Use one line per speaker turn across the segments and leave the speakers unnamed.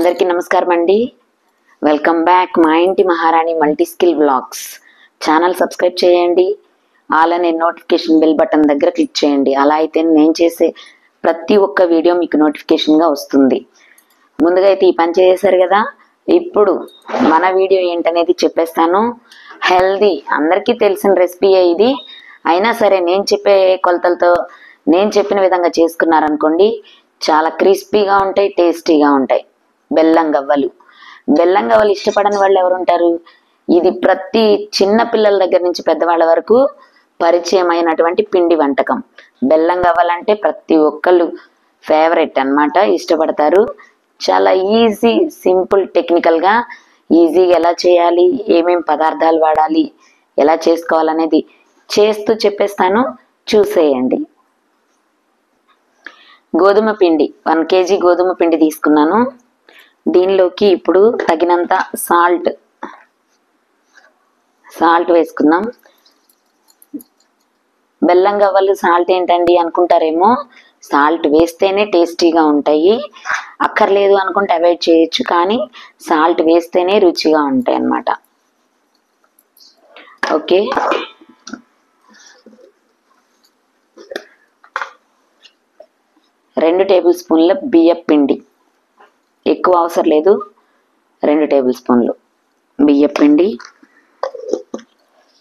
అందరికీ నమస్కారం అండి. Welcome back Maa Inti Maharani multi skill vlogs channel subscribe చేయండి. ఆల్ అనే నోటిఫికేషన్ బెల్ బటన్ దగ్గర క్లిక్ చేయండి. అలా అయితే నేను చేసే ప్రతి ఒక్క వీడియో మీకు నోటిఫికేషన్గా వస్తుంది. ముందుగా అయితే ఈ పని చేశారు కదా, ఇప్పుడు మన వీడియో ఏంటనేది చెప్పేస్తాను. హెల్దీ అందరికీ తెలిసిన రెసిపీయే ఇది. అయినా సరే నేను చెప్పే కొలతలతో నేను చెప్పిన విధంగా చేసుకున్నారనుకోండి, చాలా క్రిస్పీగా ఉంటాయి, టేస్టీగా ఉంటాయి. బెల్లం గవ్వలు ఇష్టపడని వాళ్ళు ఎవరు ఉంటారు? ఇది ప్రతి చిన్న పిల్లల దగ్గర నుంచి పెద్దవాళ్ళ వరకు పరిచయమైనటువంటి పిండి వంటకం. బెల్లం గవ్వలంటే ప్రతి ఒక్కళ్ళు ఫేవరెట్ అన్నమాట, ఇష్టపడతారు. చాలా ఈజీ, సింపుల్, టెక్నికల్గా ఈజీగా ఎలా చేయాలి, ఏమేం పదార్థాలు వాడాలి, ఎలా చేసుకోవాలనేది చేస్తూ చెప్పేస్తాను, చూసేయండి. గోధుమ పిండి 1 kg గోధుమ పిండి తీసుకున్నాను. దీనిలోకి ఇప్పుడు తగినంత సాల్ట్ వేసుకుందాం. బెల్లం గవ్వలు సాల్ట్ ఏంటండి అనుకుంటారేమో, సాల్ట్ వేస్తేనే టేస్టీగా ఉంటాయి. అక్కర్లేదు అనుకుంటే అవాయిడ్ చేయొచ్చు, కానీ సాల్ట్ వేస్తేనే రుచిగా ఉంటాయి అన్నమాట. ఓకే, రెండు టేబుల్ స్పూన్ల బియ్యం పిండి, ఎక్కువ అవసరం లేదు. 2 టేబుల్ స్పూన్లు బియ్యం పిండి.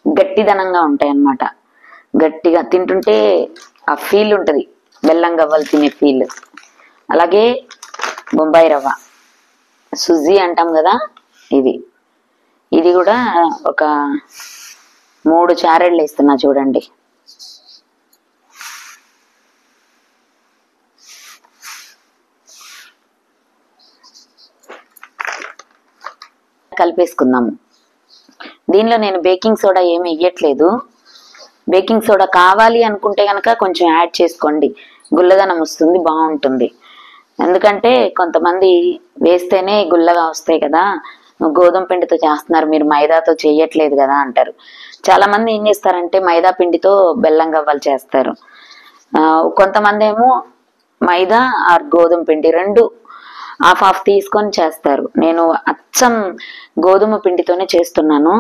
గట్టిదనంగా ఉంటాయి అన్నమాట, గట్టిగా తింటుంటే ఆ ఫీల్ ఉంటుంది, బెల్లం గవ్వలు తినే ఫీల్. అలాగే బొంబాయి రవ్వ, సుజీ అంటాం కదా, ఇది కూడా ఒక 3 చారెళ్ళు వేస్తున్నా చూడండి. కలిపేసుకుందాము. దీనిలో నేను బేకింగ్ సోడా ఏమి వేయట్లేదు. బేకింగ్ సోడా కావాలి అనుకుంటే కనుక కొంచెం యాడ్ చేసుకోండి, గుల్లదనం వస్తుంది, బాగుంటుంది. ఎందుకంటే కొంతమంది వేస్తేనే గుల్లగా వస్తాయి కదా, గోధుమ పిండితో చేస్తున్నారు, మీరు మైదాతో చేయట్లేదు కదా అంటారు. చాలా మంది ఏం చేస్తారంటే మైదా పిండితో బెల్లం గవ్వలు చేస్తారు. కొంతమంది ఏమో మైదా ఆర్ గోధుమ పిండి రెండు హాఫ్ తీసుకొని చేస్తారు. నేను అచ్చం గోధుమ పిండితోనే చేస్తున్నాను.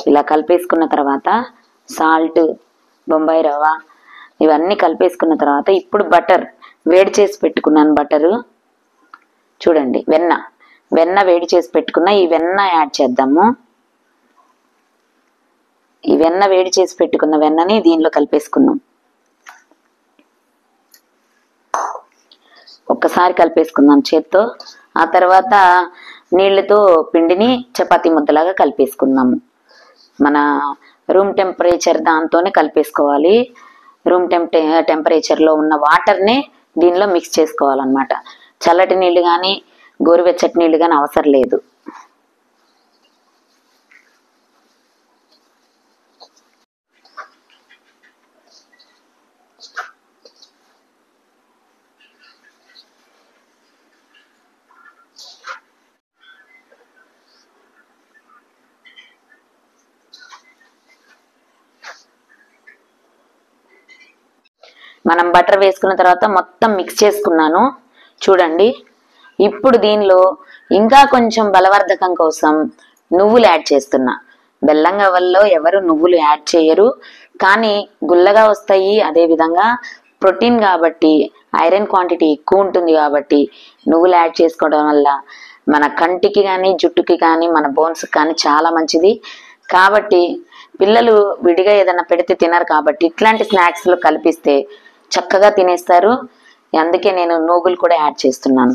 ఇలా కలిపేసుకున్న తర్వాత సాల్ట్, బొంబాయి రవ్వ ఇవన్నీ కలిపేసుకున్న తర్వాత ఇప్పుడు బటర్ వేడి చేసి పెట్టుకున్నాను. బటరు చూడండి, వెన్న వేడి చేసి పెట్టుకున్న ఈ వెన్న యాడ్ చేద్దాము. ఈ వెన్న వేడి చేసి పెట్టుకున్న వెన్నని దీనిలో కలిపేసుకున్నాం. ఒక్కసారి కలిపేసుకుందాం చేత్తో. ఆ తర్వాత నీళ్లతో పిండిని చపాతీ ముద్దలాగా కలిపేసుకుందాము. మన రూమ్ టెంపరేచర్ దాంతోనే కలిపేసుకోవాలి. రూమ్ టెంపరేచర్లో ఉన్న వాటర్ని దీనిలో మిక్స్ చేసుకోవాలన్నమాట. చల్లటి నీళ్ళు కానీ గోరువెచ్చటి నీళ్ళు కానీ అవసరం లేదు. మనం బటర్ వేసుకున్న తర్వాత మొత్తం మిక్స్ చేసుకున్నాను చూడండి. ఇప్పుడు దీనిలో ఇంకా కొంచెం బలవర్ధకం కోసం నువ్వులు యాడ్ చేస్తున్నా. బెల్లం గవ్వల్లో ఎవరు నువ్వులు యాడ్ చేయరు, కానీ గుల్లగా వస్తాయి. అదేవిధంగా ప్రోటీన్ కాబట్టి, ఐరన్ క్వాంటిటీ ఎక్కువ ఉంటుంది కాబట్టి నువ్వులు యాడ్ చేసుకోవడం వల్ల మన కంటికి కానీ, జుట్టుకి కానీ, మన బోన్స్కి కానీ చాలా మంచిది. కాబట్టి పిల్లలు విడిగా ఏదైనా పెడితే తినరు, కాబట్టి ఇట్లాంటి స్నాక్స్లో కలిపిస్తే చక్కగా తినేస్తారు. అందుకే నేను నూగులు కూడా యాడ్ చేస్తున్నాను.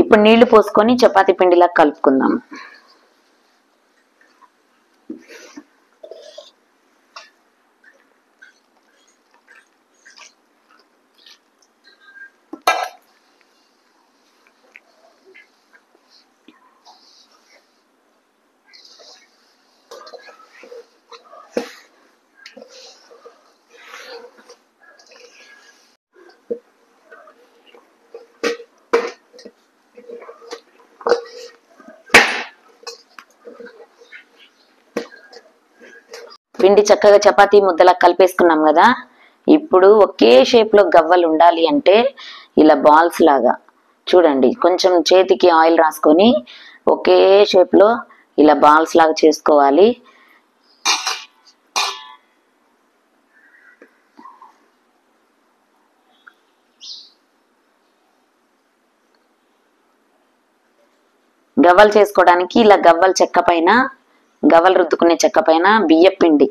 ఇప్పుడు నీళ్లు పోసుకొని చపాతీ పిండిలా కలుపుకుందాం. పిండి చక్కగా చపాతీ ముద్దలా కలిపేసుకున్నాం కదా. ఇప్పుడు ఒకే షేప్లో గవ్వలు ఉండాలి అంటే ఇలా బాల్స్ లాగా చూడండి, కొంచెం చేతికి ఆయిల్ రాసుకొని ఒకే షేప్లో ఇలా బాల్స్ లాగా చేసుకోవాలి. గవ్వలు చేసుకోవడానికి ఇలా గవ్వల చెక్క పైన, గవ్వలు రుద్దుకునే చెక్క పైన బియ్యం పిండి,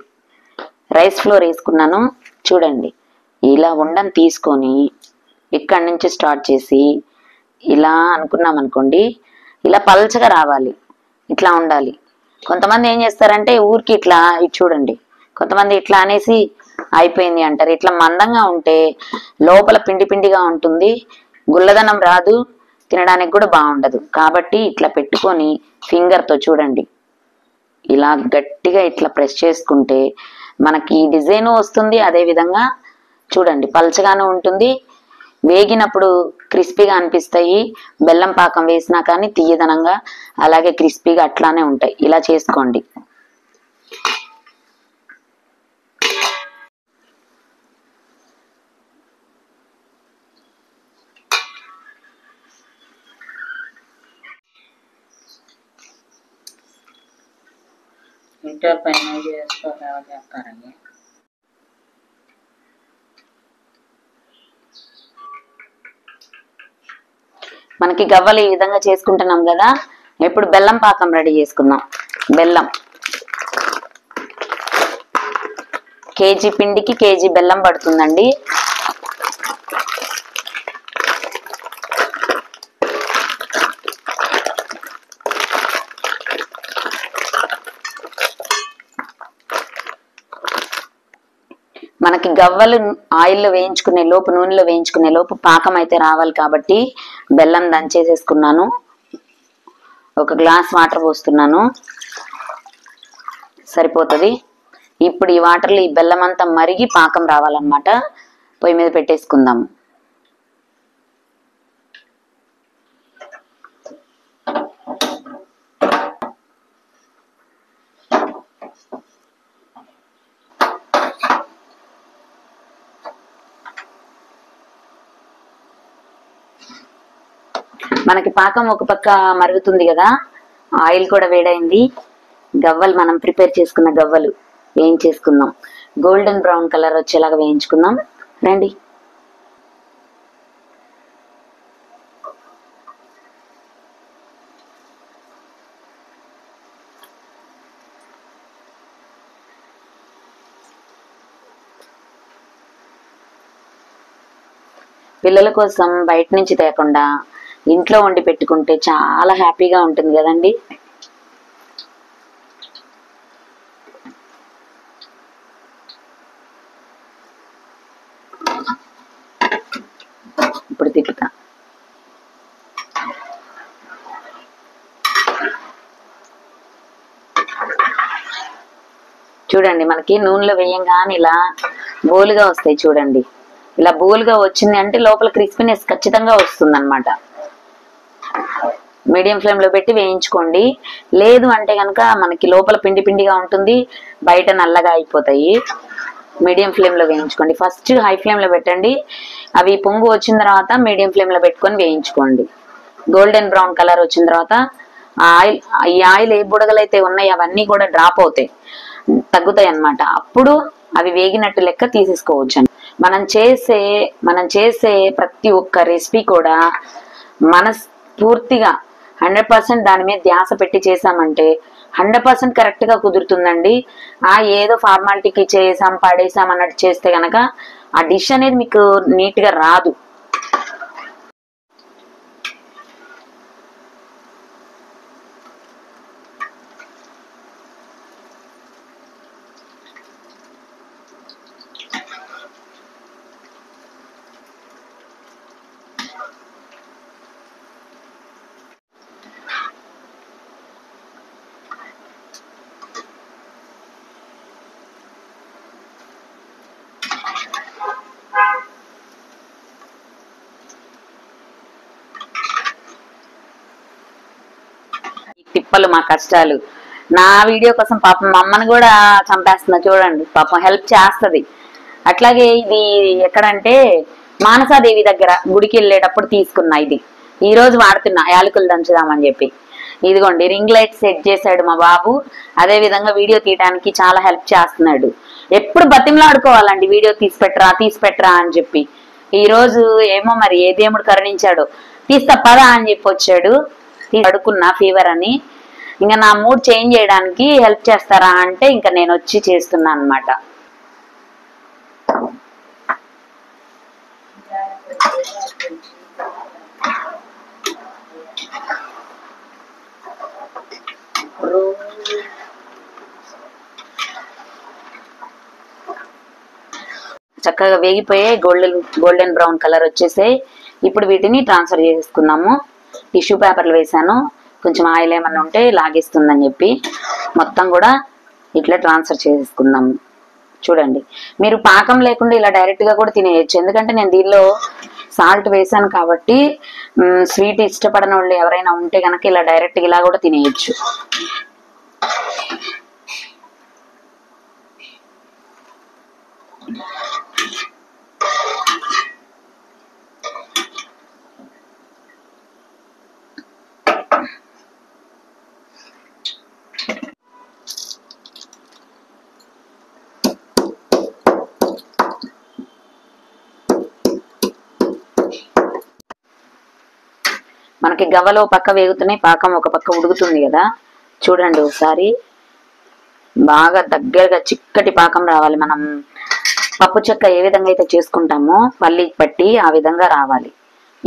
రైస్ ఫ్లోర్ వేసుకున్నాను. చూడండి, ఇలా ఉండని తీసుకొని ఇక్కడి నుంచి స్టార్ట్ చేసి ఇలా అనుకున్నాం అనుకోండి, ఇలా పల్చగా రావాలి, ఇట్లా ఉండాలి. కొంతమంది ఏం చేస్తారంటే ఊరికి ఇట్లా, ఇది చూడండి, కొంతమంది ఇట్లా అనేసి అయిపోయింది అంటారు. ఇట్లా మందంగా ఉంటే లోపల పిండి పిండిగా ఉంటుంది, గుల్లదనం రాదు, తినడానికి కూడా బాగుండదు. కాబట్టి ఇట్లా పెట్టుకొని ఫింగర్తో చూడండి, ఇలా గట్టిగా ఇట్లా ప్రెస్ చేసుకుంటే మనకి ఈ డిజైన్ వస్తుంది. అదే విధంగా చూడండి, పల్చగానే ఉంటుంది, వేగినప్పుడు క్రిస్పీగా అనిపిస్తాయి. బెల్లం పాకం వేసినా కానీ తీయదనంగా అలాగే క్రిస్పీగా అట్లానే ఉంటాయి. ఇలా చేసుకోండి.
ఇంటర్ పైన చేస్తారండి.
మనకి గవ్వలు ఈ విధంగా చేసుకుంటున్నాం కదా. ఇప్పుడు బెల్లం పాకం రెడీ చేసుకుందాం. బెల్లం కేజీ పిండికి కేజీ బెల్లం పడుతుందండి. మనకి గవ్వలు ఆయిల్లో వేయించుకునే లోపు, నూనెలో వేయించుకునే లోపు పాకం అయితే రావాలి. కాబట్టి బెల్లం దంచేసేసుకున్నాను. ఒక గ్లాస్ వాటర్ పోస్తున్నాను, సరిపోతుంది. ఇప్పుడు ఈ వాటర్లో ఈ బెల్లం అంతా మరిగి పాకం రావాలన్నమాట. పొయ్యి మీద పెట్టేసుకుందాం. మనకి పాకం ఒక పక్క మరుగుతుంది కదా, ఆయిల్ కూడా వేడైంది. గవ్వలు మనం ప్రిపేర్ చేసుకున్న గవ్వలు వేయించేసుకుందాం. గోల్డెన్ బ్రౌన్ కలర్ వచ్చేలాగా వేయించుకుందాం రండి. పిల్లల కోసం బయట నుంచి తేకుండా ఇంట్లో వండి పెట్టుకుంటే చాలా హ్యాపీగా ఉంటుంది కదండి. ఇప్పుడు తిప్పుతా. చూడండి, మనకి నూనెలో వేయంగానే ఇలా బోలుగా వస్తాయి. చూడండి, ఇలా బోలుగా వచ్చింది అంటే లోపల క్రిస్పీనెస్ ఖచ్చితంగా వస్తుంది అన్నమాట. మీడియం ఫ్లేమ్ లో పెట్టి వేయించుకోండి. లేదు అంటే కనుక మనకి లోపల పిండి పిండిగా ఉంటుంది, బయట నల్లగా అయిపోతాయి. మీడియం ఫ్లేమ్ లో వేయించుకోండి. ఫస్ట్ హై ఫ్లేమ్ లో పెట్టండి, అవి పొంగు వచ్చిన తర్వాత మీడియం ఫ్లేమ్ లో పెట్టుకొని వేయించుకోండి. గోల్డెన్ బ్రౌన్ కలర్ వచ్చిన తర్వాత ఈ ఆయిల్ ఏ బుడగలు అయితే ఉన్నాయి అవన్నీ కూడా డ్రాప్ అవుతాయి, తగ్గుతాయి అన్నమాట. అప్పుడు అవి వేగినట్టు లెక్క తీసేసుకోవచ్చు. మనం చేసే ప్రతి ఒక్క రెసిపీ కూడా మనస్ఫూర్తిగా 100% దాని మీద ధ్యాస పెట్టి చేసామంటే 100% కరెక్ట్ గా కుదురుతుందండి. ఏదో ఫార్మాలిటీకి చేసాం పడేసాం అన్నట్టు చేస్తే గనక ఆ డిష్ అనేది మీకు నీట్ గా రాదు. తిప్పలు మా కష్టాలు. నా వీడియో కోసం పాపం మా అమ్మని కూడా చంపేస్తున్నా చూడండి, పాపం హెల్ప్ చేస్తుంది. అట్లాగే ఇది ఎక్కడంటే మానసాదేవి దగ్గర గుడికి వెళ్ళేటప్పుడు తీసుకున్నా. ఇది ఈ రోజు వాడుతున్నా యాలకులు దంచుదామని చెప్పి. ఇదిగోండి రింగ్ లైట్ సెట్ చేశాడు మా బాబు. అదే విధంగా వీడియో తీయడానికి చాలా హెల్ప్ చేస్తున్నాడు. ఎప్పుడు బతిమలాడుకోవాలండి వీడియో తీసిపెట్టరా అని చెప్పి. ఈ రోజు ఏమో మరి ఏ దేవుడు కరుణించాడు, తీస్తా పదా అని చెప్పి వచ్చాడు. అడుకున్నా ఫీవర్ అని. ఇంకా నా మూడ్ చేంజ్ చేయడానికి హెల్ప్ చేస్తారా అంటే ఇంకా నేను వచ్చి చేస్తున్నా అన్నమాట. చక్కగా వేగిపోయే గోల్డెన్ బ్రౌన్ కలర్ వచ్చేసాయి. ఇప్పుడు వీటిని ట్రాన్స్ఫర్ చేసుకున్నాము. టిష్యూ పేపర్లు వేసాను, కొంచెం ఆయిల్ ఏమన్నా ఉంటే లాగేస్తుందని చెప్పి మొత్తం కూడా ఇట్లా ట్రాన్స్ఫర్ చేసుకుందాము. చూడండి, మీరు పాకం లేకుండా ఇలా డైరెక్ట్ గా కూడా తినేయచ్చు. ఎందుకంటే నేను దీనిలో సాల్ట్ వేసాను కాబట్టి. స్వీట్ ఇష్టపడని వాళ్ళు ఎవరైనా ఉంటే కనుక ఇలా డైరెక్ట్ ఇలా కూడా తినేయచ్చు. మనకి గవ్వలో పక్క వేగుతున్నాయి, పాకం ఒక పక్క ఉడుకుతుంది కదా. చూడండి ఒకసారి, బాగా దగ్గరగా చిక్కటి పాకం రావాలి. మనం పప్పు చెక్క ఏ విధంగా అయితే చేసుకుంటామో పల్లి పట్టి ఆ విధంగా రావాలి.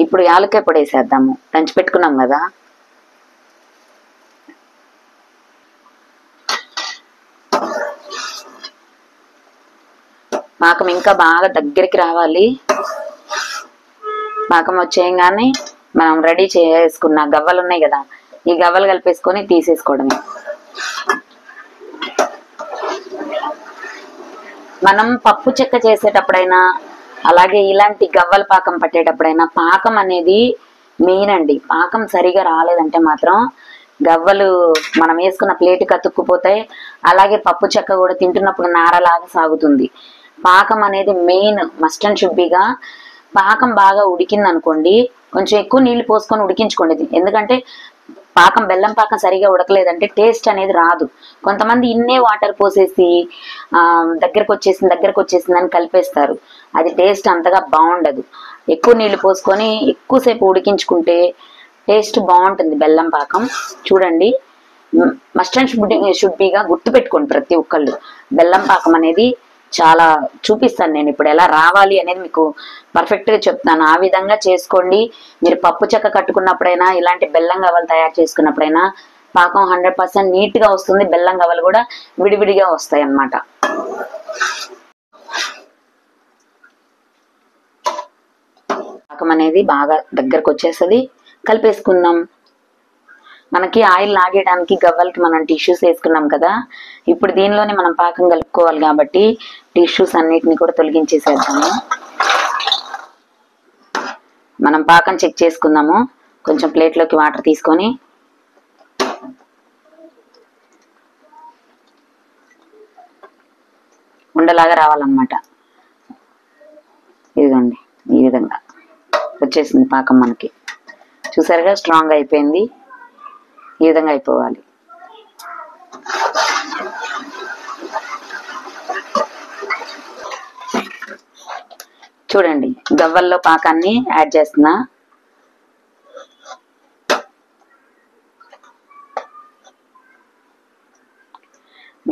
ఇప్పుడు యాలక్కాయ పొడి వేసేద్దాము, దంచి పెట్టుకున్నాం కదా. పాకం ఇంకా బాగా దగ్గరికి రావాలి. పాకం వచ్చేయంగానే మనం రెడీ చేసుకున్న గవ్వలు ఉన్నాయి కదా, ఈ గవ్వలు కలిపేసుకొని తీసేసుకోవడమే. మనం పప్పు చెక్క చేసేటప్పుడైనా అలాగే ఇలాంటి గవ్వల పాకం పట్టేటప్పుడైనా పాకం అనేది మెయిన్ అండి. పాకం సరిగా రాలేదంటే మాత్రం గవ్వలు మనం వేసుకున్న ప్లేట్ కతుక్కుపోతాయి. అలాగే పప్పు చెక్క కూడా తింటున్నప్పుడు నారలాగా సాగుతుంది. పాకం అనేది మెయిన్, మస్ట్ అండ్ షుడ్ బీగా. పాకం బాగా ఉడికింది అనుకోండి, కొంచెం ఎక్కువ నీళ్లు పోసుకొని ఉడికించుకోండి. ఎందుకంటే పాకం బెల్లం పాకం సరిగా ఉడకలేదంటే టేస్ట్ అనేది రాదు. కొంతమంది ఇన్నే వాటర్ పోసేసి దగ్గరకు వచ్చేసింది అని కలిపేస్తారు. అది టేస్ట్ అంతగా బాగుండదు. ఎక్కువ నీళ్లు పోసుకొని ఎక్కువసేపు ఉడికించుకుంటే టేస్ట్ బాగుంటుంది బెల్లం పాకం. చూడండి, మస్ట్ అండ్ షుడ్ బీగా గుర్తు పెట్టుకోండి ప్రతి ఒక్కళ్ళు. బెల్లం పాకం అనేది చాలా చూపిస్తాను నేను ఇప్పుడు ఎలా రావాలి అనేది, మీకు పర్ఫెక్ట్ గా చెప్తాను. ఆ విధంగా చేసుకోండి. మీరు పప్పు చెక్క కట్టుకున్నప్పుడైనా ఇలాంటి బెల్లం గవ్వలు తయారు చేసుకున్నప్పుడైనా పాకం 100% నీట్ గా వస్తుంది. బెల్లం గవ్వలు కూడా విడివిడిగా వస్తాయి అన్నమాట. పాకం అనేది బాగా దగ్గరకు వచ్చేస్తుంది, కలిపేసుకుందాం. మనకి ఆయిల్ లాగేయడానికి గవ్వలకి మనం టిష్యూస్ వేసుకున్నాం కదా. ఇప్పుడు దీనిలోనే మనం పాకం కలుపుకోవాలి కాబట్టి టిష్యూస్ అన్నిటిని కూడా తొలగించేసేద్దాము. మనం పాకం చెక్ చేసుకుందాము. కొంచెం ప్లేట్లోకి వాటర్ తీసుకొని ఉండలాగా రావాలన్నమాట. ఇదిగోండి, ఈ విధంగా వచ్చేసింది పాకం మనకి. చూసారుగా, స్ట్రాంగ్ అయిపోయింది. ఈ విధంగా అయిపోవాలి. చూడండి, గవ్వల్లో పాకాన్ని యాడ్ చేస్తున్నా.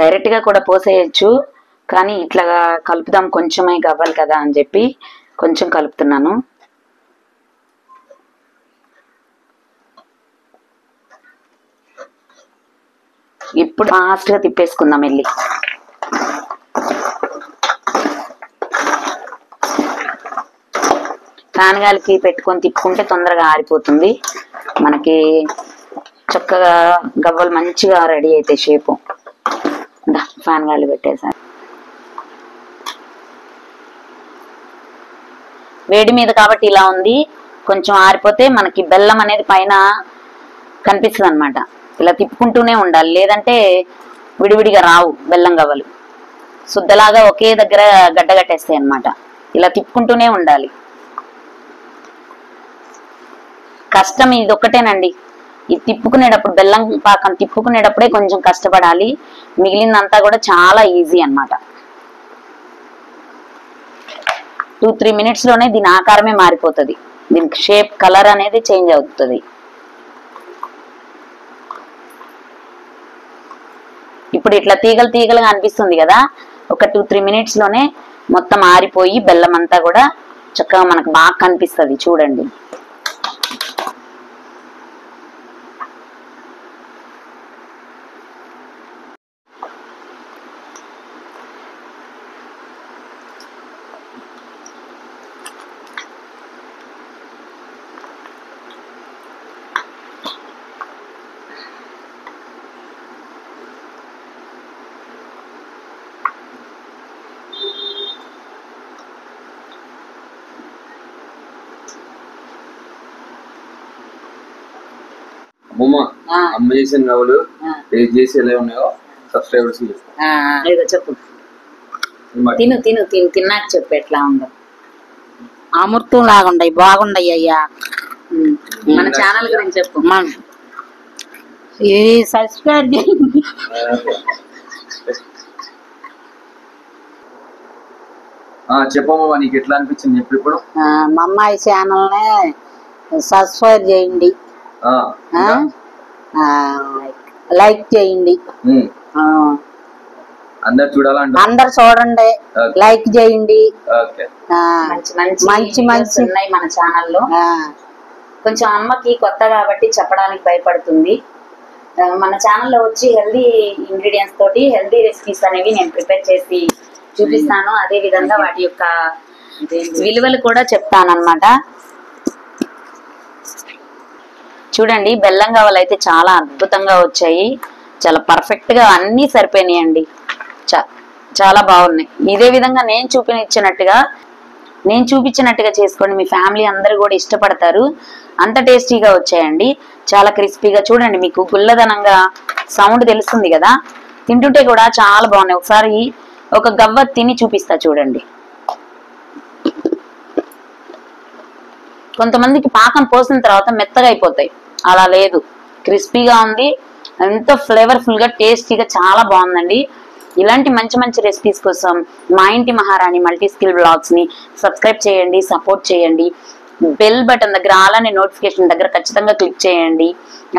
డైరెక్ట్ గా కూడా పోసేయచ్చు, కానీ ఇట్లా కలుపుదాం కొంచెమే గవ్వలు కదా అని చెప్పి కొంచెం కలుపుతున్నాను. ఇప్పుడు ఫాస్ట్ గా తిప్పేసుకుందాం వెళ్ళి. ఫ్యాన్ గాలికి పెట్టుకొని తిప్పుకుంటే తొందరగా ఆరిపోతుంది. మనకి చక్కగా గవ్వలు మంచిగా రెడీ అయితే షేపు. ఫ్యాన్ గాలి పెట్టేసాను. వేడి మీద కాబట్టి ఇలా ఉంది. కొంచెం ఆరిపోతే మనకి బెల్లం అనేది పైన కనిపిస్తుంది అన్నమాట. ఇలా తిప్పుకుంటూనే ఉండాలి, లేదంటే విడివిడిగా రావు బెల్లం గవ్వలు. శుద్ధలాగా ఒకే దగ్గర గడ్డగట్టేస్తాయి అన్నమాట. ఇలా తిప్పుకుంటూనే ఉండాలి. కష్టం ఇది ఒక్కటేనండి. ఇది తిప్పుకునేటప్పుడు, బెల్లం పాకం తిప్పుకునేటప్పుడే కొంచెం కష్టపడాలి. మిగిలిందంతా కూడా చాలా ఈజీ అన్నమాట. 2-3 minutes లోనే దీని ఆకారమే మారిపోతుంది. దీనికి షేప్, కలర్ అనేది చేంజ్ అవుతుంది. ఇప్పుడు ఇట్లా తీగలు తీగలుగా అనిపిస్తుంది కదా, ఒక 2-3 minutes లోనే మొత్తం ఆరిపోయి బెల్లం అంతా కూడా చక్కగా మనకు బాగా కనిపిస్తుంది. చూడండి.
అమ్మ చేసిన గవ్వలు టేస్ట్ చేసి ఎలా ఉన్నాయో సబ్స్క్రైబర్స్
చెప్పు. తిను తిను తిను తిన్నాక చెప్పు ఎట్లా ఉందో.
అమృతం లాగా ఉండయి, బాగుండయి అయ్యా.
మన ఛానల్ గురించి చెప్పు.
ఇది సబ్స్క్రైబ్ చేయండి.
చెప్పమ్మా, నీకు ఎట్లా అనిపించింది చెప్పు. ఇప్పుడు
మా అమ్మాయి ఛానల్ని సబ్స్క్రైబ్ చేయండి, లైక్ చేయండి.
అందరు చూడాలంటే
అందరు చూడండి, లైక్ చేయండి.
మంచి మంచి ఉన్నాయి మన ఛానల్లో. కొంచెం అమ్మకి కొత్త కాబట్టి చెప్పడానికి భయపడుతుంది. మన ఛానల్లో వచ్చి హెల్దీ ఇంగ్రీడియంట్స్ తోటి హెల్దీ రెసిపీస్ అనేవి నేను ప్రిపేర్ చేసి చూపిస్తాను. అదే విధంగా వాటి యొక్క విలువలు కూడా చెప్తాను అన్నమాట. చూడండి, బెల్లం గవ్వలు అయితే చాలా అద్భుతంగా వచ్చాయి. చాలా పర్ఫెక్ట్ గా అన్ని సరిపోయినాయండి. చాలా బాగున్నాయి. ఇదే విధంగా నేను చూపించినట్టుగా చేసుకోండి. మీ ఫ్యామిలీ అందరూ కూడా ఇష్టపడతారు. అంత టేస్టీగా వచ్చాయండి. చాలా క్రిస్పీగా. చూడండి, మీకు గుల్లదనంగా సౌండ్ తెలుస్తుంది కదా, తింటుంటే కూడా చాలా బాగున్నాయి. ఒకసారి ఒక గవ్వ తిని చూపిస్తా చూడండి. కొంతమందికి పాకం పోసిన తర్వాత మెత్తగా అయిపోతాయి, అలా లేదు, క్రిస్పీగా ఉంది. ఎంతో ఫ్లేవర్ఫుల్ గా టేస్టీగా చాలా బాగుందండి. ఇలాంటి మంచి మంచి రెసిపీస్ కోసం మా Inti Maharani multi skill blogs ని సబ్స్క్రైబ్ చేయండి, సపోర్ట్ చేయండి. బెల్ బటన్ దగ్గర అలానే నోటిఫికేషన్ దగ్గర ఖచ్చితంగా క్లిక్ చేయండి.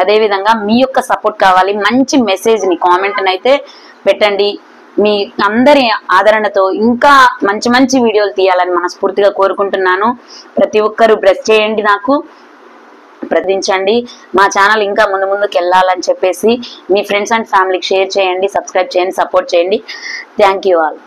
అదే విధంగా మీ యొక్క సపోర్ట్ కావాలి. మంచి మెసేజ్ ని కామెంట్ అయితే పెట్టండి. మీ అందరి ఆదరణతో ఇంకా మంచి మంచి వీడియోలు తీయాలని మనస్ఫూర్తిగా కోరుకుంటున్నాను. ప్రతి ఒక్కరూ బ్లెస్ చేయండి, నాకు ప్రతించండి. మా ఛానల్ ఇంకా ముందుకు వెళ్ళాలని చెప్పేసి మీ ఫ్రెండ్స్ అండ్ ఫ్యామిలీకి షేర్ చేయండి, సబ్స్క్రైబ్ చేయండి, సపోర్ట్ చేయండి. Thank you all.